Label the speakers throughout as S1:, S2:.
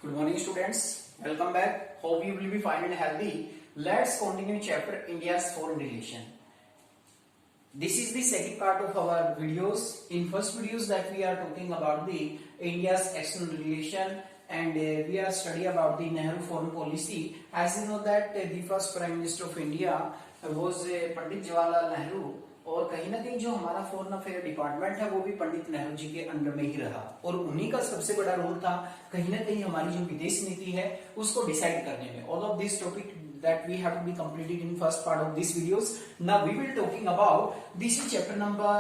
S1: Good morning, students. Welcome back. Hope you will be fine and healthy. Let's continue chapter India's foreign relation. This is the second part of our videos. In first videos that we are talking about the India's external relation and we are study about the Nehru foreign policy. As you know that the first Prime Minister of India was Pandit Jawaharlal Nehru. और कहीं ना कहीं जो हमारा foreign affair department है वो भी पंडित नेहरू जी के अंडर में ही रहा और उन्हीं का सबसे बड़ा रोल था कहीं ना कहीं हमारी जो विदेश नीति है उसको डिसाइड करने में. All of this topic that we have to be completed in first part of these videos. Now we will talking about this is chapter number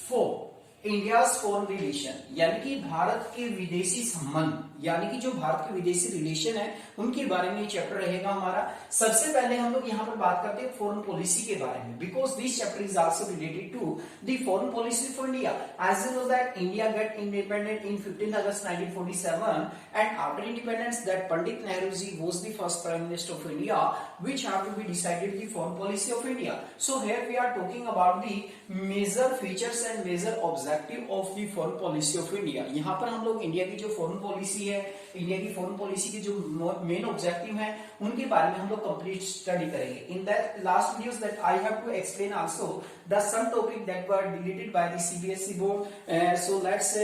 S1: 4 India's foreign relation यानी कि भारत के विदेशी संबंध यानी कि जो भारत के विदेशी रिलेशन है उनके बारे में चैप्टर रहेगा हमारा. सबसे पहले हम लोग यहाँ पर बात करते हैं फॉरेन पॉलिसी के बारे में because this chapter is also related to the foreign policy for India. As you know that India get independent in 15 August 1947 and after independence that Pandit Nehru ji was the first prime minister of India which have to be decided the foreign policy of India. So here we are talking about the major features and major objective of the foreign policy of India. यहाँ पर हम लोग India की जो foreign policy है India की foreign policy के जो मेन ऑब्जेक्टिव हैं उनके बारे में हम लोग कंप्लीट स्टडी करेंगे. In that last videos that I have to explain also the some topic that were deleted by the CBSE board. So let's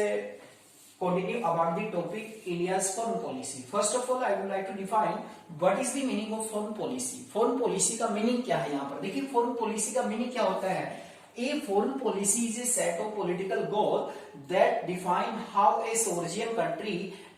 S1: continue about the topic India's foreign policy. First of all, I would like to define what is the meaning of foreign policy. Foreign policy का meaning क्या है यहाँ पर देखिए foreign policy का meaning क्या होता है. A foreign policy is a set of political goals that define how a sovereign country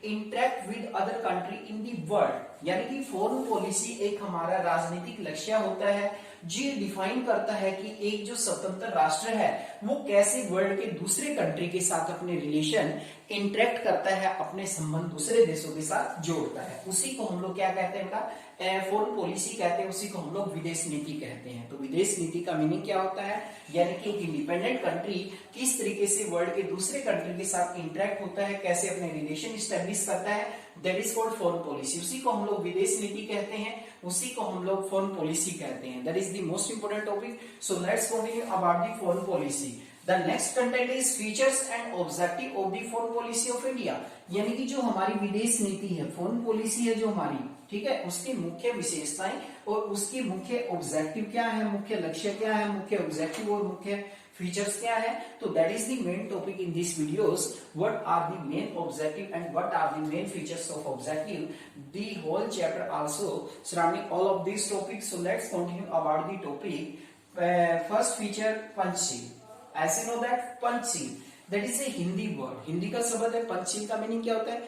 S1: interact with other country in the world. यानी कि फॉरेन पॉलिसी एक हमारा राजनीतिक लक्ष्य होता है जो डिफाइन करता है कि एक जो स्वतंत्र राष्ट्र है वो कैसे वर्ल्ड के दूसरे कंट्री के साथ अपने रिलेशन इंटरेक्ट करता है, अपने संबंध दूसरे देशों के साथ जोड़ता है. उसी को हम लोग क्या कहते हैं बेटा, फॉरेन पॉलिसी कहते हैं. उसी को हम लोग विदेश नीति कहते हैं. तो विदेश नीति का मीनिंग क्या होता है, यानी कि एक इंडिपेंडेंट कंट्री किस तरीके से वर्ल्ड के दूसरे कंट्री के साथ इंटरेक्ट होता है, कैसे अपने रिलेशन स्टैब्लिश करता है, that is called foreign policy. उसी को हम लोग विदेश नीति कहते हैं, उसी को हम लोग फॉरेन पॉलिसी कहते हैं. That is the most important topic. So let's continue about the foreign policy. The next content is features and objective of the foreign policy of India. यानी कि जो हमारी विदेश नीति है, फॉरेन पॉलिसी है जो हमारी, ठीक है, उसकी मुख्य विशेषताएं और उसकी मुख्य ऑब्जेक्टिव क्या है, मुख्य लक्ष्य क्या है, मुख्य ऑब्जेक्टिव और मुख्य फीचर्स क्या है. तो that is the main topic in this videos. What are the main objective and what are the main features of objective. The whole chapter also surrounding all of this topic. So let's continue about the topic. First feature Panchsheel. As you know that Panchsheel that is a Hindi word. Hindi का शब्द है पंचशील. का meaning क्या होता है,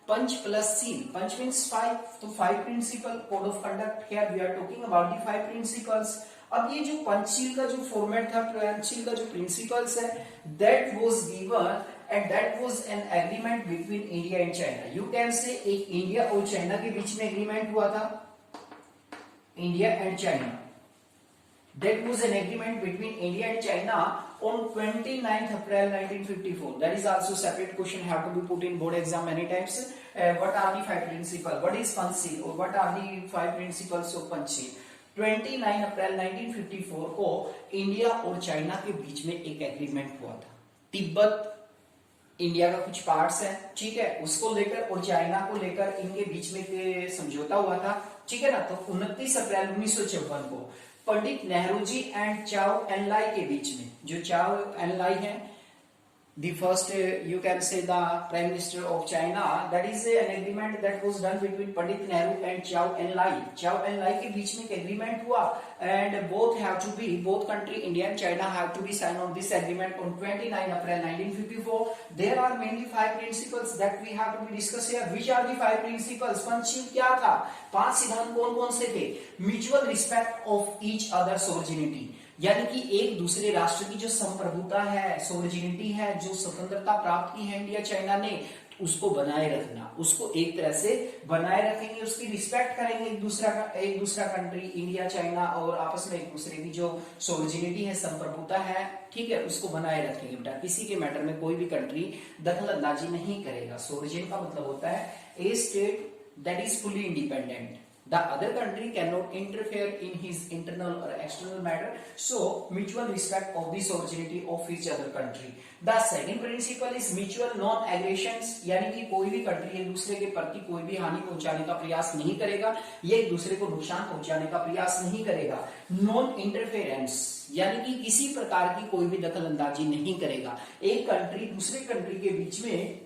S1: panch plus sheel. Panch means 5. तो 5 principle code of conduct. Here we are talking about the 5 principles. अब ये जो पंचशील का जो फॉर्मेट था, पंचशील का जो प्रिंसिपल्स है, that was given and that was an agreement between India and China. You can से एक इंडिया और चाइना के बीच में एग्रीमेंट हुआ था, India and China. That was an agreement between India and China on 29th April 1954. That is also separate question have to be put in board exam many times. What are the 5 principles? What is Panchsheel or what are the 5 principles of Panchsheel? 29 अप्रैल 1954 को India और China के बीच में एक agreement हुआ था. Tibet India का कुछ पार्ट्स है, ठीक है, उसको लेकर और चाइना को लेकर इनके बीच में समझौता हुआ था, ठीक है ना. तो 29 अप्रैल 1954 को पंडित नेहरू जी एंड चाओ एनलाई के बीच में, जो चाओ एनलाई है the first you can say the prime minister of China, that is an agreement that was done between Pandit Nehru and Zhou Enlai. Zhou Enlai के बीच में एक agreement हुआ and both country India and China have to be signed on this agreement on 29 April 1954. There are mainly 5 principles that we have to be discussed here. Which are the 5 principles? Panchsheel क्या था, 5 सिद्धांत कौन कौन से थे. Mutual respect of each other sovereignty, यानी कि एक दूसरे राष्ट्र की जो संप्रभुता है, सोवर्जिनिटी है, जो स्वतंत्रता प्राप्त की है इंडिया चाइना ने, उसको बनाए रखना, उसको एक तरह से बनाए रखेंगे, उसकी रिस्पेक्ट करेंगे एक दूसरा कंट्री इंडिया चाइना और आपस में एक दूसरे की जो सोवर्जिनिटी है, संप्रभुता है, ठीक है, उसको बनाए रखेंगे. बेटा किसी के मैटर में कोई भी कंट्री दखल अंदाजी नहीं करेगा. सोवर्जिन का मतलब होता है a state that is fully independent, The other country cannot interfere in his internal or external matter, so mutual respect of the sovereignty of each other country. The second principle is mutual non-aggressions, यानी कि कोई भी country एक दूसरे के प्रति कोई भी हानि पहुंचाने का प्रयास नहीं करेगा, ये एक दूसरे को नुकसान पहुंचाने का प्रयास नहीं करेगा. नॉन इंटरफेरेंस, यानी कि किसी प्रकार की कोई भी दखल अंदाजी नहीं करेगा. एक कंट्री दूसरे कंट्री के बीच में,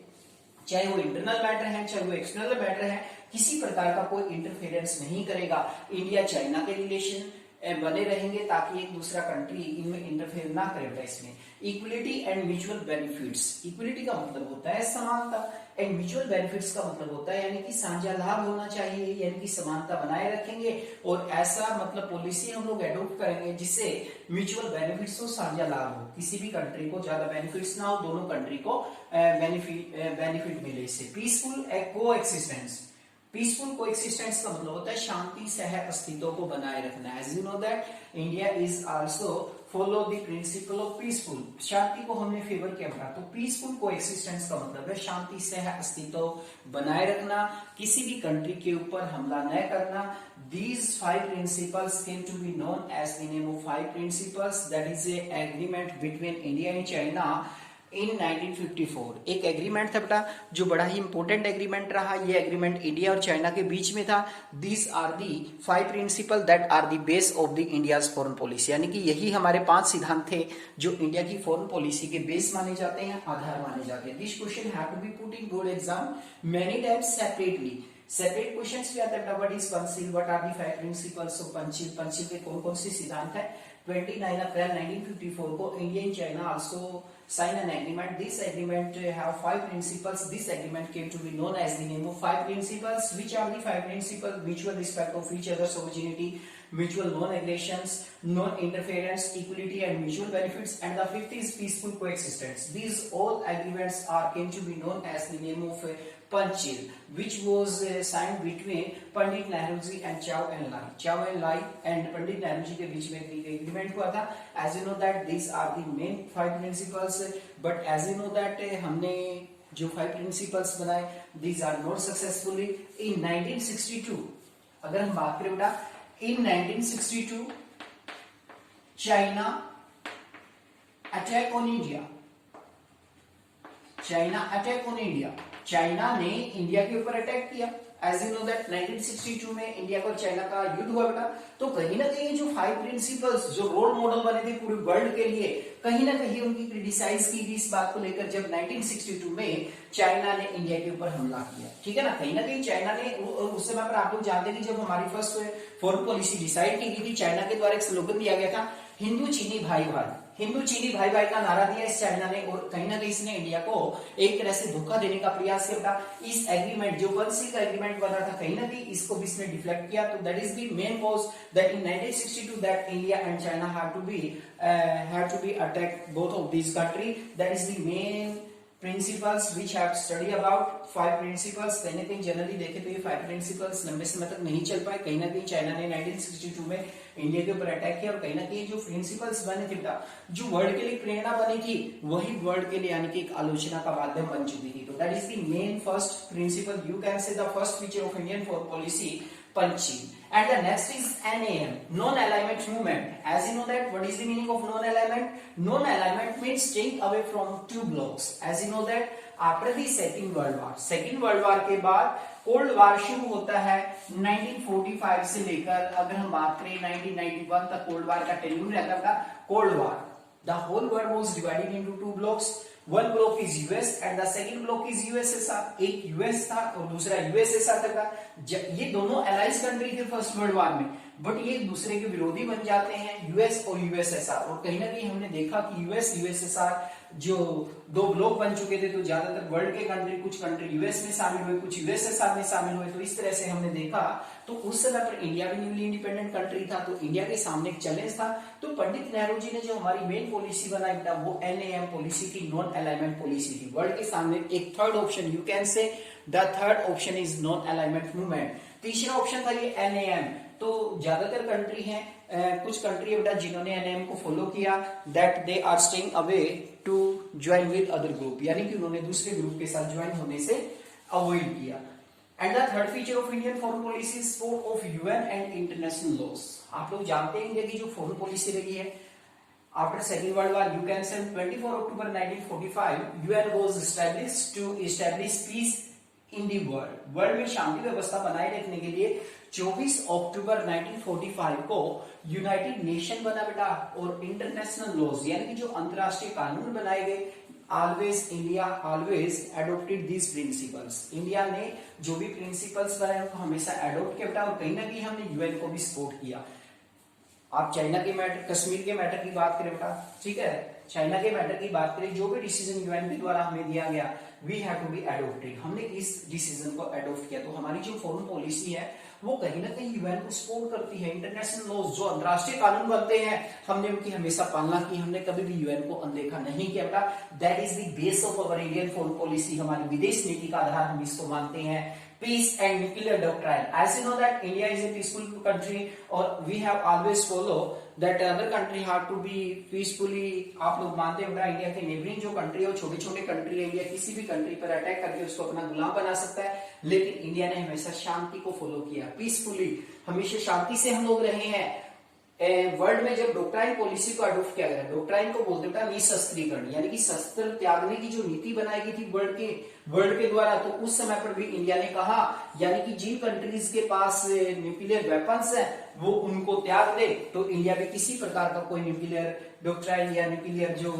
S1: चाहे वो इंटरनल मैटर है चाहे वो एक्सटर्नल मैटर है, किसी प्रकार का कोई इंटरफेरेंस नहीं करेगा. इंडिया चाइना के रिलेशन बने रहेंगे ताकि एक दूसरा कंट्री इनमें इंटरफेयर ना करेगा. इसमें equality and mutual benefits, equality का मतलब होता है समानता, एंड म्यूचुअल बेनिफिट्स का मतलब होता है यानी कि साझा लाभ होना चाहिए, यानी कि समानता बनाए रखेंगे. और ऐसा मतलब पॉलिसी हम लोग एडॉप्ट करेंगे जिससे म्यूचुअल बेनिफिट्स हो, साझा लाभ हो, किसी भी कंट्री को ज्यादा बेनिफिट्स ना हो, दोनों कंट्री को बेनिफिट मिले इससे. पीसफुल को एक्सिस्टेंस, पीसफुल कोएक्सिस्टेंस का मतलब होता है शांति सह अस्तित्व को बनाए रखना. As you know that India is also follow the principle of peaceful, शांति को हमने फेवर किया था. तो पीसफुल कोएक्सिस्टेंस का मतलब है शांति सह अस्तित्व बनाए रखना, किसी भी कंट्री के ऊपर हमला न करना. These 5 principles came to be known as the name of 5 principles, that is a agreement between India and China इन 1954. एक एग्रीमेंट था बेटा जो बड़ा ही इंपॉर्टेंट एग्रीमेंट रहा. ये एग्रीमेंट इंडिया और चाइना के बीच में था. These are the 5 principle that are the base of the India's foreign policy, यानी कि यही हमारे 5 सिद्धांत थे जो इंडिया की फॉरेन पॉलिसी के बेस माने जाते हैं, आधार माने जाते हैं. This question have to be put in board exam many times separately. Separate questions भी आता है. What is Panchsheel, what are the 5 principles of Panchsheel, Panchsheel के कौन कौन से सिद्धांत है. 29 अप्रैल 1954 को India and China also sign an agreement. This agreement have 5 principles. This agreement came to be known as the name of 5 principles. Which are the 5 principles? Mutual respect of each other's sovereignty, mutual non-aggressions, non-interference, equality and mutual benefits, and the 5th is peaceful coexistence. These all agreements are came to be known as the name of Panchil, which was signed between Pandit Nehru and Chow En-lai. Chow En-lai and Pandit Nehru के बीच में एक agreement हुआ था. As you know that these are the main 5 principles, but as you know that हमने जो 5 principles बनाए, these are not successfully. In 1962 अगर हम बात करें बेटा, in 1962 China attack on India. China attack on India. China ने इंडिया के ऊपर अटैक किया. एज यू नो दैट 1962 में इंडिया और चाइना का युद्ध हुआ बेटा. तो कहीं ना कहीं जो 5 प्रिंसिपल्स जो रोल मॉडल बने थे पूरे वर्ल्ड के लिए, कहीं ना कहीं उनकी क्रिटिसाइज की गई इस बात को लेकर जब 1962 में चाइना ने इंडिया के ऊपर हमला किया. ठीक है ना. कहीं ना कहीं चाइना ने उस समय पर आप लोग जानते हैं कि जब हमारी फर्स्ट फॉरेन पॉलिसी डिसाइड की गई थी, चाइना के द्वारा एक स्लोगन दिया गया था, हिंदू चीनी भाई भाई, हिंदू चीनी भाई भाई का नारा दिया इस चाइना ने. और कहीं ना कहीं इसने इंडिया को एक तरह से धोखा देने का प्रयास किया. इस एग्रीमेंट जो पंचिल का एग्रीमेंट बना था, कहीं ना कहीं इसको भी इसने डिफ्लेक्ट किया. तो that is the main cause that in 1962 that India and China have to be attack both of this country. That is the main principles which have study about 5 principles. कहीं ना कहीं जनरली देखे तो ये 5 principles लंबे समय तक नहीं चल पाए. कहीं ना कहीं चाइना ने 1962 में इंडिया के ऊपर अटैक किया और कहीं ना कहीं जो प्रिंसिपल्स बने थे बेटा, जो वर्ल्ड के लिए प्रेरणा बनी थी, वही वर्ल्ड के लिए यानी कि एक आलोचना का माध्यम बन चुकी थी. तो that is the main first principle, you can से the first feature of Indian foreign policy, Panchil. And the next is NAM, non-alignment movement. As you know that, what is the meaning of non-alignment? Non-alignment means staying away from 2 blocks. As you know that, after the Second World War के बाद cold war शुरू होता है 1945 से लेकर, अगर हम बात करें 1991 तक कोल्ड वार का टेन्यूर रहता था. Cold war, the whole world was divided into 2 blocks. One block is US and the second block is USSR. एक US था और दूसरा USSR था. ये दोनों एलाइज कंट्री थे फर्स्ट वर्ल्ड वॉर में, बट ये एक दूसरे के विरोधी बन जाते हैं, यूएस और यूएसएसआर. और कहीं ना कहीं हमने देखा कि यूएस यूएसएसआर जो 2 ब्लॉक बन चुके थे, तो ज्यादातर वर्ल्ड के कंट्री, कुछ कंट्री यूएस में शामिल हुए, कुछ यूएसएसआर में शामिल हुए. तो इस तरह से हमने देखा. तो उस समय पर इंडिया भी न्यूली इंडिपेंडेंट कंट्री था, तो इंडिया के सामने एक चैलेंज था. तो पंडित नेहरू जी ने जो हमारी मेन पॉलिसी बनाई था, वो NAM पॉलिसी थी, नॉन अलाइनमेंट पॉलिसी थी. वर्ल्ड के सामने एक थर्ड ऑप्शन, यू कैन से the third option is non alignment movement. तीसरा ऑप्शन था ये NAM. तो ज्यादातर कंट्री हैं, कुछ कंट्री बेटा जिन्होंने NAM को फॉलो किया, that they are staying away to join with other group, यानी कि उन्होंने दूसरे ग्रुप के साथ ज्वाइन होने से अवॉइड किया. And the third feature of Indian foreign policy is support of UN and international laws. आप लोग जानते हैं इंडिया की जो फॉरेन पॉलिसी रही है after second world war, you can say 24 October 1945 UN was established to establish peace in the world. World में शांति व्यवस्था बनाए रखने के लिए 24 अक्टूबर 1945 को यूनाइटेड नेशन बना बेटा, और इंटरनेशनल लॉज यानी कि जो अंतरराष्ट्रीय कानून बनाए गए, always India always adopted these principles. India ने जो भी प्रिंसिपल्स बनाए उनको हमेशा एडोप्ट किया बेटा, और कहीं ना कहीं हमने यूएन को भी सपोर्ट किया। आप चाइना के मैटर, कश्मीर के मैटर की बात करें बेटा, ठीक है, चाइना के मैटर की बात करें, जो भी डिसीजन यूएन के द्वारा हमें दिया गया, we have to be adopted, हमने इस डिसीजन को एडोप्ट किया। तो हमारी जो फॉरेन पॉलिसी है वो कहीं ना कहीं यूएन को सपोर्ट करती है। इंटरनेशनल लॉज जो अंतरराष्ट्रीय कानून बनते हैं हमने उनकी हमेशा पालना की, हमने कभी भी यूएन को अनदेखा नहीं किया बेटा। That is the base of our Indian foreign policy. हमारी विदेश नीति का आधार हम इसको मानते हैं। Peace and nuclear doctrine. As you know that India is a peaceful country, or we have always follow that other country have to be peacefully. आप लोग मानते हैं बेटा इंडिया के नेबरिंग जो कंट्री है, छोटे छोटे कंट्री है, इंडिया किसी भी कंट्री पर अटैक करके उसको अपना गुलाम बना सकता है, लेकिन इंडिया ने हमेशा शांति को फॉलो किया, पीसफुली, हमेशा शांति से हम लोग रहे हैं। वर्ल्ड में जब डॉक्ट्राइन पॉलिसी को अडॉप्ट किया गया, डॉक्ट्राइन को बोलते बेटा निशस्त्रीकरण, यानी कि शस्त्र त्यागने की जो नीति बनाई गई थी वर्ल्ड के द्वारा, तो उस समय पर भी इंडिया ने कहा, यानी कि जिन कंट्रीज के पास न्यूक्लियर वेपन्स है वो उनको त्याग दे, तो इंडिया भी किसी प्रकार का कोई न्यूक्लियर डॉक्ट्राइन या न्यूक्लियर जो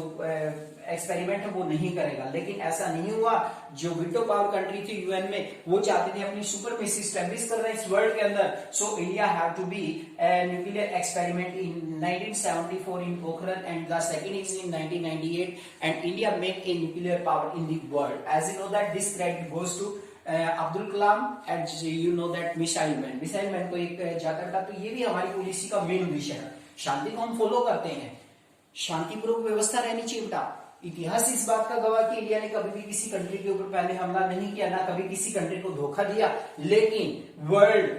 S1: एक्सपेरिमेंट है वो नहीं करेगा। लेकिन ऐसा नहीं हुआ। जो वीटो पावर कंट्री थी यूएन में, वो चाहते थे अपनी सुपरमेसी स्टैब्लिश कर रहे हैं इस वर्ल्ड के अंदर, so India have to be nuclear experiment in 1974 in Pokhran, and the second is in 1998, and India make a nuclear power in the world. As you know that this credit goes to Abdul Kalam, and you know that missile man को एक जाकर था। तो ये भी हमारी policy का main विषय है। शांति को हम फॉलो करते हैं, शांतिपूर्वक व्यवस्था रहनी चाहिए बेटा। इतिहास इस बात का गवाह कि इंडिया ने कभी भी किसी कंट्री के ऊपर पहले हमला नहीं किया, ना कभी किसी कंट्री को धोखा दिया। लेकिन वर्ल्ड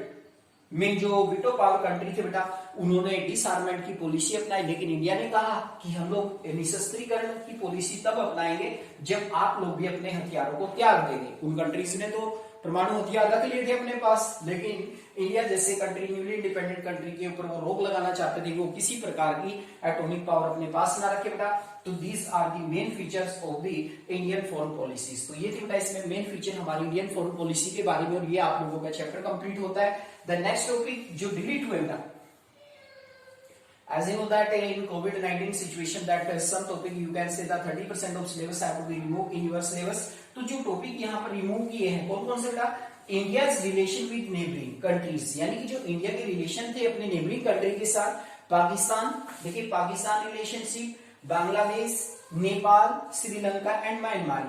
S1: में जो वीटो पावर कंट्री थे बेटा, उन्होंने डिसआर्मेंट की पॉलिसी अपनाई, लेकिन इंडिया ने कहा कि हम लोग निशस्त्रीकरण की पॉलिसी तब अपनाएंगे जब आप लोग भी अपने हथियारों को त्याग देंगे। उन कंट्रीज ने तो परमाणु हथियार रख लिए थे अपने पास, लेकिन इंडिया जैसे कंट्री, न्यूली इंडिपेंडेंट कंट्री के ऊपर वो रोक लगाना चाहते थे कि वो किसी प्रकार की एटॉमिक पावर अपने पास ना रखे बेटा। तो these are the main features of the Indian foreign policies. तो ये थी बेटा इसमें मेन फीचर हमारी इंडियन फॉरेन पॉलिसी के बारे में, और ये आप लोगों का चैप्टर कंप्लीट होता है। द नेक्स्ट टॉपिक जो डिलीट हुए बेटा, as you know that in COVID-19 situation that some topic you can say that 30% of syllabus have to be removed in your syllabus। तो जो टॉपिक यहाँ पर रिमूव किए हैं कौन कौन से बेटा, India's relation with neighbouring countries, यानी कि जो इंडिया के रिलेशन थे अपने नेबरिंग कंट्री के साथ। पाकिस्तान, देखिए Pakistan relationship, Bangladesh, Nepal, Sri Lanka and Myanmar,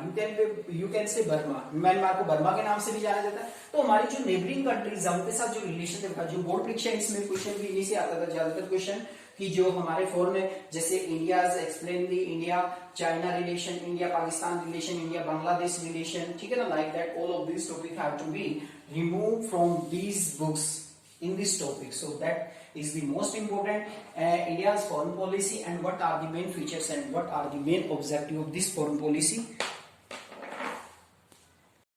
S1: you can से बर्मा, म्यांमार को बर्मा के नाम से भी जाना जाता है। तो हमारी जो नेबरिंग कंट्रीज है उनके साथ जो रिलेशन थे, जो बोर्ड परीक्षा इसमें क्वेश्चन भी इन्हीं से आता था ज्यादातर क्वेश्चन, कि जो हमारे फॉरेन जैसे India explain the India China relation, India Pakistan relation, India Bangladesh relation, ठीक है ना, like that all of this topic have to be remove from these books in this topic. So that is the most important India's foreign policy, and what are the main features and what are the main objective of this foreign policy.